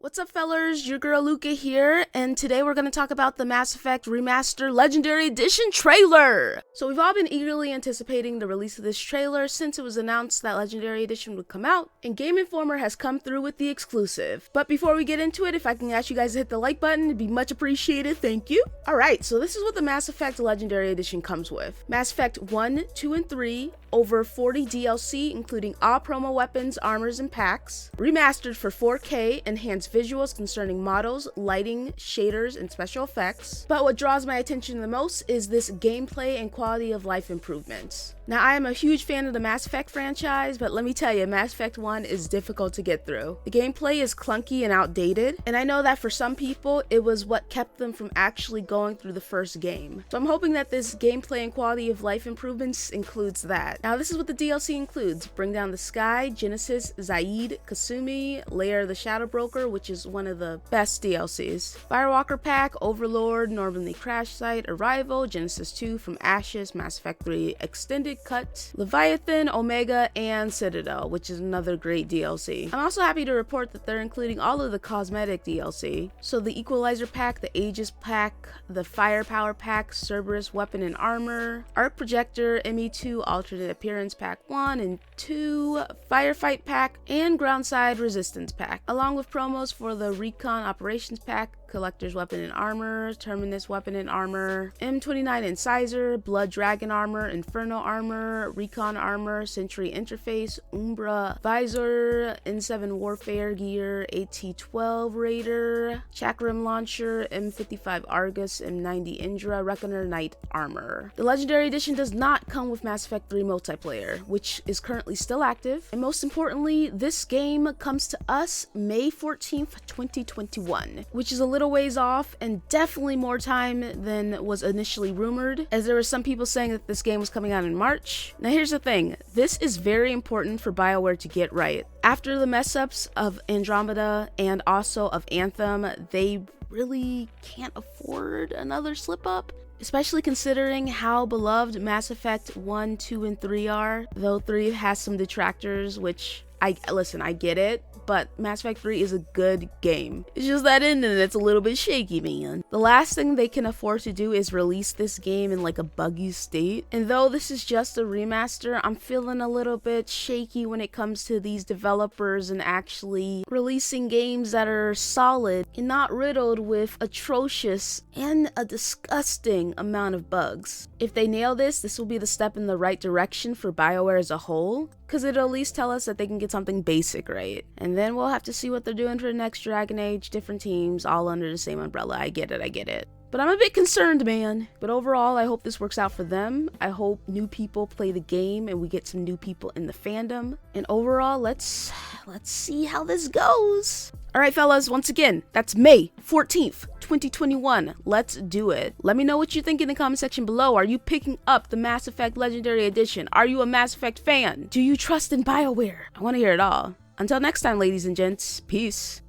What's up, fellers? Your girl Luca here, and today we're going to talk about the Mass Effect Remaster Legendary Edition trailer! So we've all been eagerly anticipating the release of this trailer since it was announced that Legendary Edition would come out, and Game Informer has come through with the exclusive. But before we get into it, if I can ask you guys to hit the like button, it'd be much appreciated, thank you! Alright, so this is what the Mass Effect Legendary Edition comes with. Mass Effect 1, 2, and 3, over 40 DLC, including all promo weapons, armors, and packs. Remastered for 4K, enhanced visuals concerning models, lighting, shaders, and special effects. But what draws my attention the most is this gameplay and quality of life improvements. Now, I am a huge fan of the Mass Effect franchise, but let me tell you, Mass Effect 1 is difficult to get through. The gameplay is clunky and outdated, and I know that for some people, it was what kept them from actually going through the first game. So I'm hoping that this gameplay and quality of life improvements includes that. Now, this is what the DLC includes. Bring Down the Sky, Genesis, Zaid, Kasumi, Lair of the Shadow Broker, which is one of the best DLCs. Firewalker Pack, Overlord, Normandy Crash Site, Arrival, Genesis 2, From Ashes, Mass Effect 3 Extended Cut, Leviathan, Omega, and Citadel, which is another great DLC. I'm also happy to report that they're including all of the cosmetic DLC. So the Equalizer Pack, the Aegis Pack, the Firepower Pack, Cerberus Weapon and Armor, Arc Projector, ME2 Alternate Appearance Pack 1 and 2, Firefight Pack, and Groundside Resistance Pack, along with promos for the Recon Operations Pack, Collector's Weapon and Armor, Terminus Weapon and Armor, M29 Incisor, Blood Dragon Armor, Inferno Armor, Recon Armor, Sentry Interface, Umbra Visor, N7 Warfare Gear, AT-12 Raider, Chakram Launcher, M55 Argus, M90 Indra, Reckoner Knight Armor. The Legendary Edition does not come with Mass Effect 3 multiplayer, which is currently still active, and most importantly, this game comes to us May 14th, 2021, which is a little ways off and definitely more time than was initially rumored, as there were some people saying that this game was coming out in March. Now here's the thing, this is very important for BioWare to get right. After the mess ups of Andromeda and also of Anthem, they really can't afford another slip up. Especially considering how beloved Mass Effect 1, 2, and 3 are, though 3 has some detractors, which I get it, but Mass Effect 3 is a good game. It's just that ending that's a little bit shaky, man. The last thing they can afford to do is release this game in like a buggy state. And though this is just a remaster, I'm feeling a little bit shaky when it comes to these developers and actually releasing games that are solid and not riddled with atrocious and a disgusting amount of bugs. If they nail this, this will be the step in the right direction for BioWare as a whole, because it'll at least tell us that they can get something basic right. And then we'll have to see what they're doing for the next Dragon Age, different teams, all under the same umbrella. I get it. But I'm a bit concerned, man. But overall, I hope this works out for them. I hope new people play the game and we get some new people in the fandom. And overall, let's see how this goes. Alright, fellas, once again, that's May 14th, 2021. Let's do it. Let me know what you think in the comment section below. Are you picking up the Mass Effect Legendary Edition? Are you a Mass Effect fan? Do you trust in BioWare? I want to hear it all. Until next time, ladies and gents, peace.